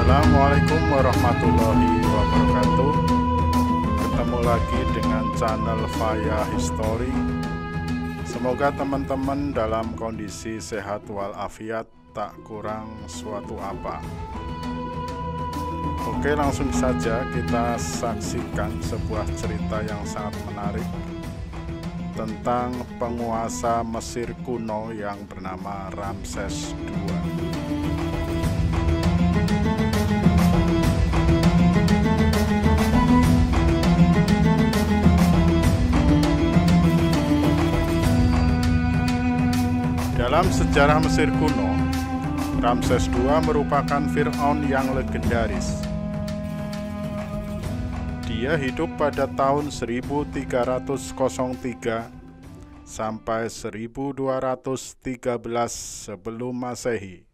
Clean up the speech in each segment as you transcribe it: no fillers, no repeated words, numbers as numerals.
Assalamualaikum warahmatullahi wabarakatuh. Ketemu lagi dengan channel Faya History. Semoga teman-teman dalam kondisi sehat walafiat, tak kurang suatu apa. Oke, langsung saja kita saksikan sebuah cerita yang sangat menarik tentang penguasa Mesir kuno yang bernama Ramses II. Dalam sejarah Mesir kuno, Ramses II merupakan Fir'aun yang legendaris. Dia hidup pada tahun 1303 sampai 1213 sebelum Masehi.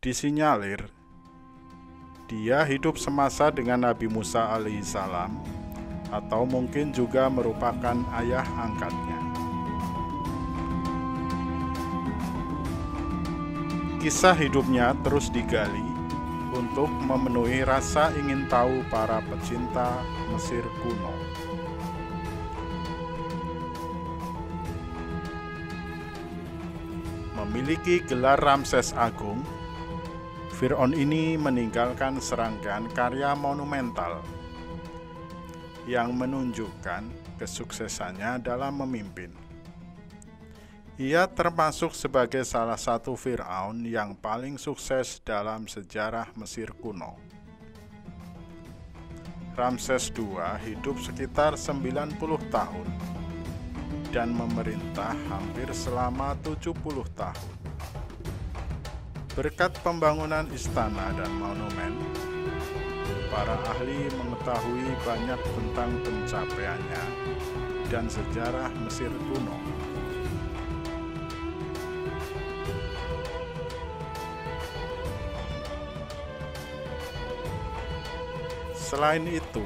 Disinyalir, dia hidup semasa dengan Nabi Musa alaihissalam, atau mungkin juga merupakan ayah angkatnya. Kisah hidupnya terus digali untuk memenuhi rasa ingin tahu para pecinta Mesir kuno. Memiliki gelar Ramses Agung, Fir'aun ini meninggalkan serangkaian karya monumental yang menunjukkan kesuksesannya dalam memimpin. Ia termasuk sebagai salah satu Fir'aun yang paling sukses dalam sejarah Mesir kuno. Ramses II hidup sekitar 90 tahun dan memerintah hampir selama 70 tahun. Berkat pembangunan istana dan monumen, para ahli mengetahui banyak tentang pencapaiannya dan sejarah Mesir kuno. Selain itu,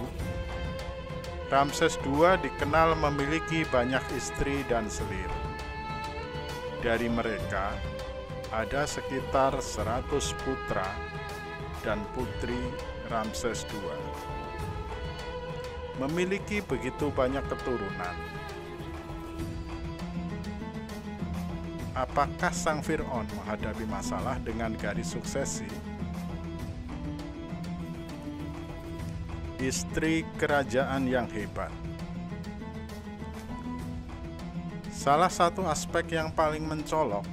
Ramses II dikenal memiliki banyak istri dan selir. Dari mereka, ada sekitar 100 putra dan putri Ramses II. Memiliki begitu banyak keturunan. Apakah sang Fir'aun menghadapi masalah dengan garis suksesi? Istri kerajaan yang hebat. Salah satu aspek yang paling mencolok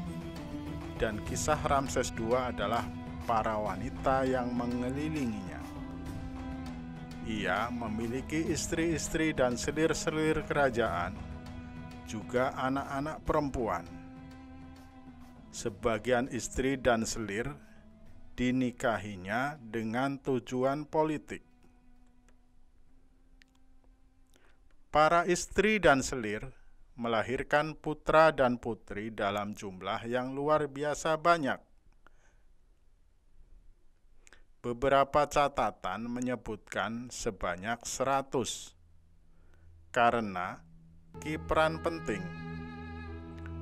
dan kisah Ramses II adalah para wanita yang mengelilinginya. Ia memiliki istri-istri dan selir-selir kerajaan, juga anak-anak perempuan. Sebagian istri dan selir dinikahinya dengan tujuan politik. Para istri dan selir melahirkan putra dan putri dalam jumlah yang luar biasa banyak. Beberapa catatan menyebutkan sebanyak 100, karena kiprah penting.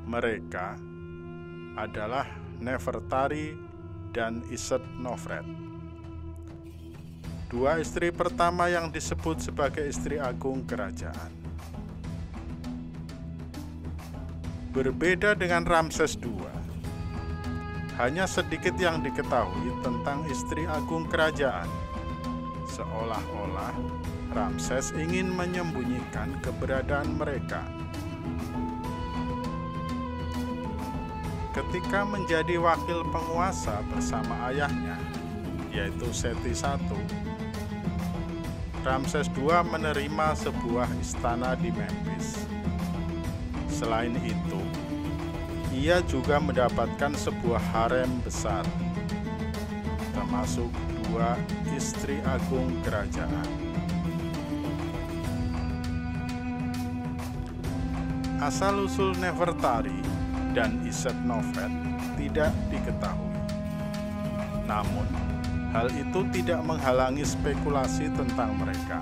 Mereka adalah Nefertari dan Isetnofret. Dua istri pertama yang disebut sebagai istri agung kerajaan. Berbeda dengan Ramses II, hanya sedikit yang diketahui tentang istri agung kerajaan. Seolah-olah Ramses ingin menyembunyikan keberadaan mereka. Ketika menjadi wakil penguasa bersama ayahnya, yaitu Seti I, Ramses II menerima sebuah istana di Memphis. Selain itu, ia juga mendapatkan sebuah harem besar, termasuk 2 istri agung kerajaan. Asal-usul Nefertari dan Isetnofret tidak diketahui. Namun, hal itu tidak menghalangi spekulasi tentang mereka.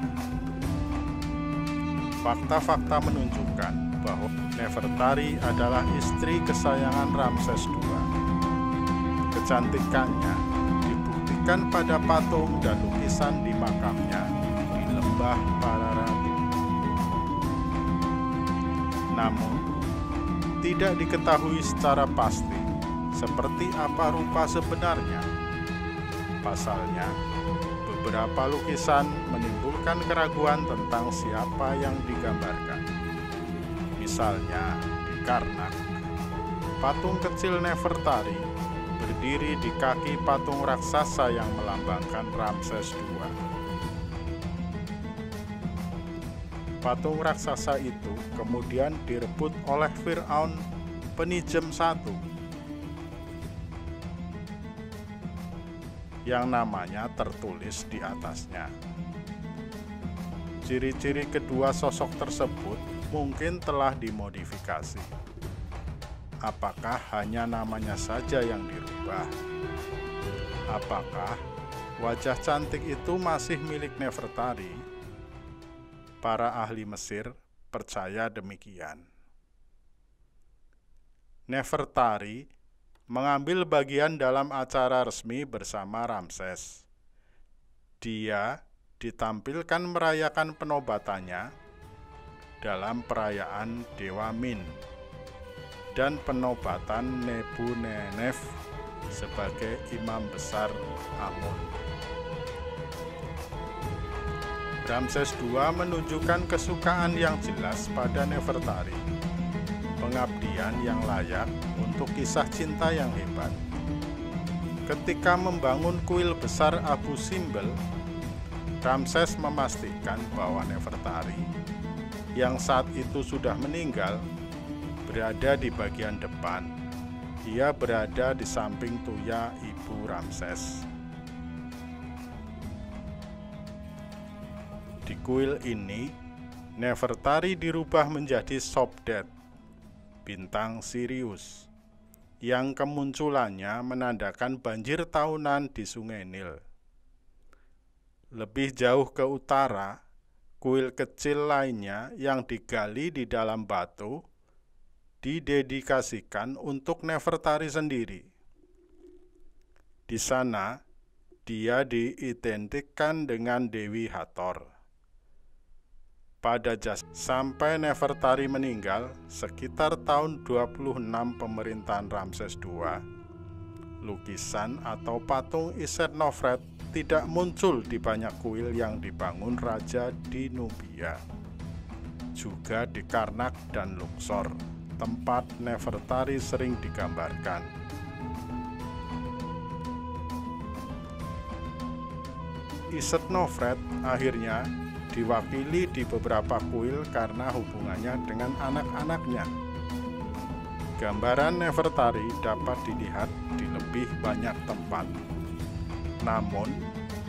Fakta-fakta menunjukkan bahwa Nefertari adalah istri kesayangan Ramses II. Kecantikannya dibuktikan diwujudkan pada patung dan lukisan di makamnya di lembah Pararatu. Namun, tidak diketahui secara pasti seperti apa rupa sebenarnya. Pasalnya, beberapa lukisan menimbulkan keraguan tentang siapa yang digambarkan. Misalnya, di Karnak, patung kecil Nefertari berdiri di kaki patung raksasa yang melambangkan Ramses II. Patung raksasa itu kemudian direbut oleh Firaun Penijem I yang namanya tertulis di atasnya. Ciri-ciri kedua sosok tersebut mungkin telah dimodifikasi. Apakah hanya namanya saja yang dirubah? Apakah wajah cantik itu masih milik Nefertari? Para ahli Mesir percaya demikian. Nefertari mengambil bagian dalam acara resmi bersama Ramses. Dia ditampilkan merayakan penobatannya dalam perayaan Dewa Min dan penobatan Nebunenef sebagai imam besar Amun. Ramses II menunjukkan kesukaan yang jelas pada Nefertari, pengabdian yang layak untuk kisah cinta yang hebat. Ketika membangun kuil besar Abu Simbel, Ramses memastikan bahwa Nefertari, yang saat itu sudah meninggal, berada di bagian depan. Ia berada di samping Tuya ibu Ramses. Di kuil ini, Nefertari dirubah menjadi Sopdet, bintang Sirius, yang kemunculannya menandakan banjir tahunan di Sungai Nil. Lebih jauh ke utara, kuil kecil lainnya yang digali di dalam batu didedikasikan untuk Nefertari sendiri. Di sana, dia diidentikan dengan Dewi Hathor. Pada sampai Nefertari meninggal sekitar tahun 26 pemerintahan Ramses II, lukisan atau patung Iset-Nofret tidak muncul di banyak kuil yang dibangun raja di Nubia. Juga di Karnak dan Luxor, tempat Nefertari sering digambarkan. Iset-Nofret akhirnya diwakili di beberapa kuil karena hubungannya dengan anak-anaknya. Gambaran Nefertari dapat dilihat di lebih banyak tempat. Namun,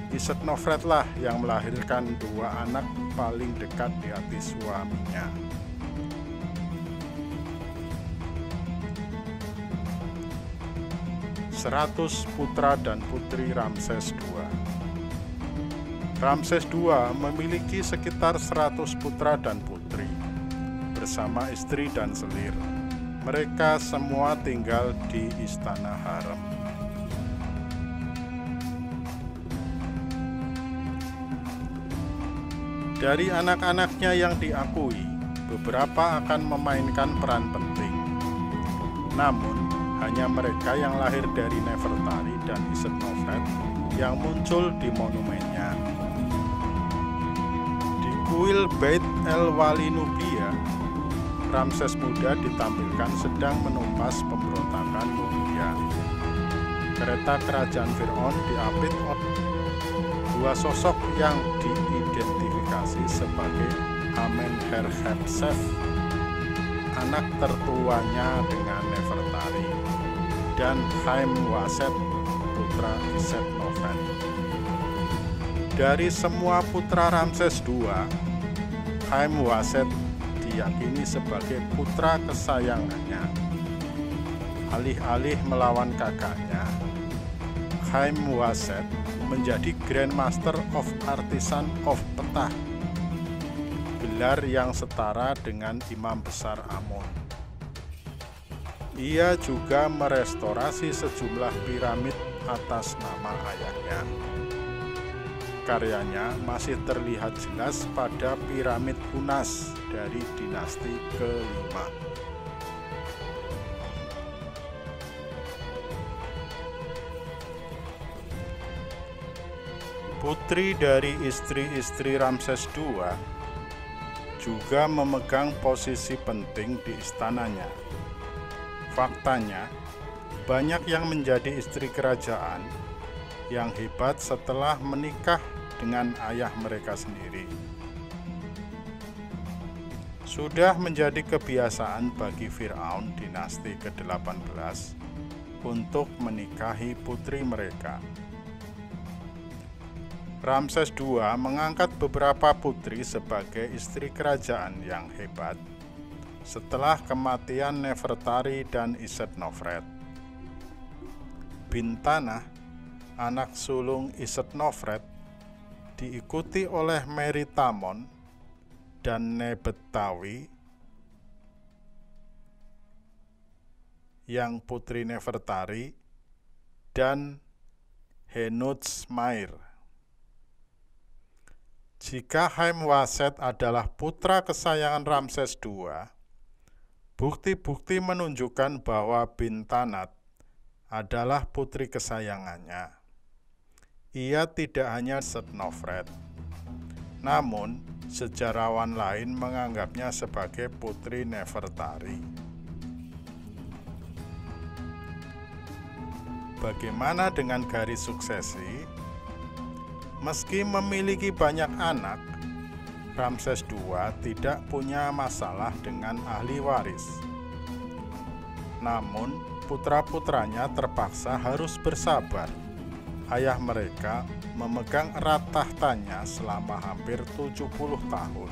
Iset-Nofret lah yang melahirkan dua anak paling dekat di hati suaminya. Seratus putra dan putri Ramses II. Ramses II memiliki sekitar 100 putra dan putri, bersama istri dan selir. Mereka semua tinggal di Istana Harem. Dari anak-anaknya yang diakui, beberapa akan memainkan peran penting. Namun, hanya mereka yang lahir dari Nefertari dan Iset-Nofret yang muncul di monumennya. Di kuil Beit el-Wali Nubia, Ramses muda ditampilkan sedang menumpas pemberontakan Nubia. Kereta kerajaan Firaun diapit oleh dua sosok yang diidentifikasi sebagai Amenherhepsef, anak tertuanya dengan Nefertari, dan Haim-Waset, putra Iset-Nofret. Dari semua putra Ramses II, Haim-Waset diyakini sebagai putra kesayangannya. Alih-alih melawan kakaknya, Haim-Waset menjadi Grand Master of Artisan of Petah, gelar yang setara dengan Imam Besar Amun. Ia juga merestorasi sejumlah piramid atas nama ayahnya. Karyanya masih terlihat jelas pada piramid Unas dari dinasti ke-5. Putri dari istri-istri Ramses II juga memegang posisi penting di istananya. Faktanya, banyak yang menjadi istri kerajaan yang hebat setelah menikah dengan ayah mereka sendiri. Sudah menjadi kebiasaan bagi Firaun dinasti ke-18 untuk menikahi putri mereka. Ramses II mengangkat beberapa putri sebagai istri kerajaan yang hebat setelah kematian Nefertari dan Isetnofret. Bintana, anak sulung Isetnofret, diikuti oleh Meritamon dan Nebetawi yang putri Nefertari dan Henutsmair. Jika Haemwaset adalah putra kesayangan Ramses II, bukti-bukti menunjukkan bahwa Bintanat adalah putri kesayangannya. Ia tidak hanya Setnofret, namun sejarawan lain menganggapnya sebagai putri Nefertari. Bagaimana dengan garis suksesi? Meski memiliki banyak anak, Ramses II tidak punya masalah dengan ahli waris. Namun, putra-putranya terpaksa harus bersabar. Ayah mereka memegang erat tahtanya selama hampir 70 tahun.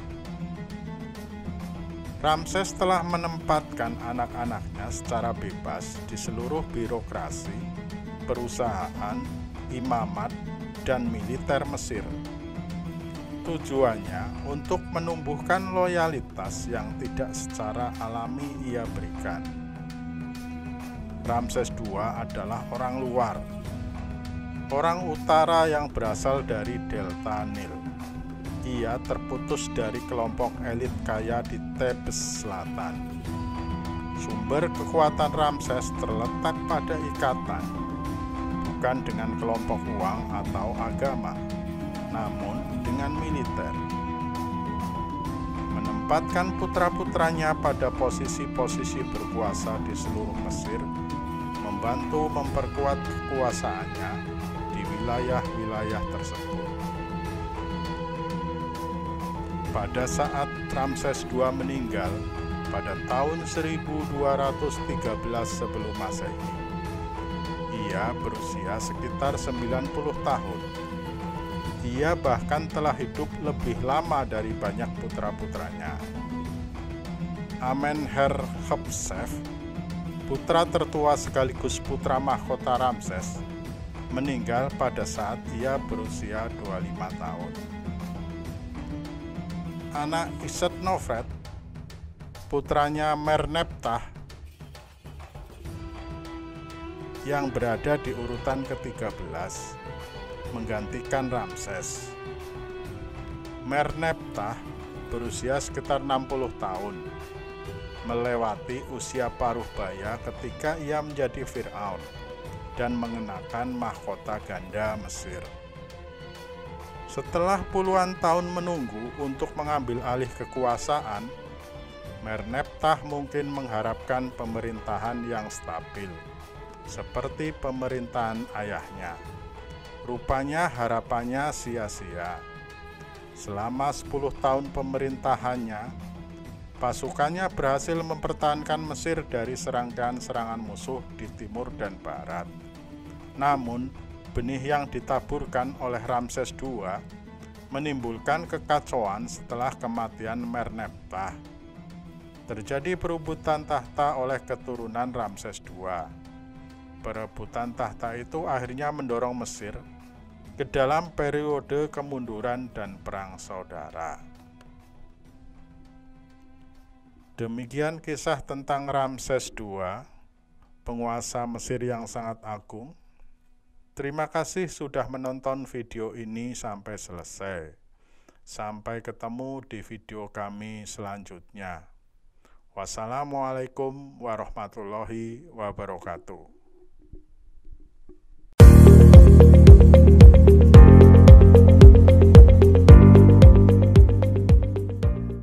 Ramses telah menempatkan anak-anaknya secara bebas di seluruh birokrasi, perusahaan, imamat, dan militer Mesir. Tujuannya untuk menumbuhkan loyalitas yang tidak secara alami ia berikan. Ramses II adalah orang luar, orang utara yang berasal dari delta Nil. Ia terputus dari kelompok elit kaya di Thebes Selatan. Sumber kekuatan Ramses terletak pada ikatan, bukan dengan kelompok uang atau agama, namun dengan militer. Menempatkan putra-putranya pada posisi-posisi berkuasa di seluruh Mesir, membantu memperkuat kekuasaannya di wilayah-wilayah tersebut. Pada saat Ramses II meninggal pada tahun 1213 sebelum Masehi, ia berusia sekitar 90 tahun. Ia bahkan telah hidup lebih lama dari banyak putra-putranya. Amenherhotep, putra tertua sekaligus putra mahkota Ramses, meninggal pada saat ia berusia 25 tahun. Anak Isetnofret, putranya Merneptah, yang berada di urutan ke-13, menggantikan Ramses. Merneptah berusia sekitar 60 tahun, melewati usia paruh baya ketika ia menjadi Firaun dan mengenakan mahkota ganda Mesir. Setelah puluhan tahun menunggu untuk mengambil alih kekuasaan, Merneptah mungkin mengharapkan pemerintahan yang stabil, seperti pemerintahan ayahnya. Rupanya harapannya sia-sia. Selama 10 tahun pemerintahannya, pasukannya berhasil mempertahankan Mesir dari serangkaian serangan musuh di timur dan barat. Namun, benih yang ditaburkan oleh Ramses II menimbulkan kekacauan setelah kematian Merneptah. Terjadi perebutan tahta oleh keturunan Ramses II. Perebutan tahta itu akhirnya mendorong Mesir ke dalam periode kemunduran dan perang saudara. Demikian kisah tentang Ramses II penguasa Mesir yang sangat agung. Terima kasih sudah menonton video ini sampai selesai. Sampai ketemu di video kami selanjutnya. Wassalamualaikum warahmatullahi wabarakatuh.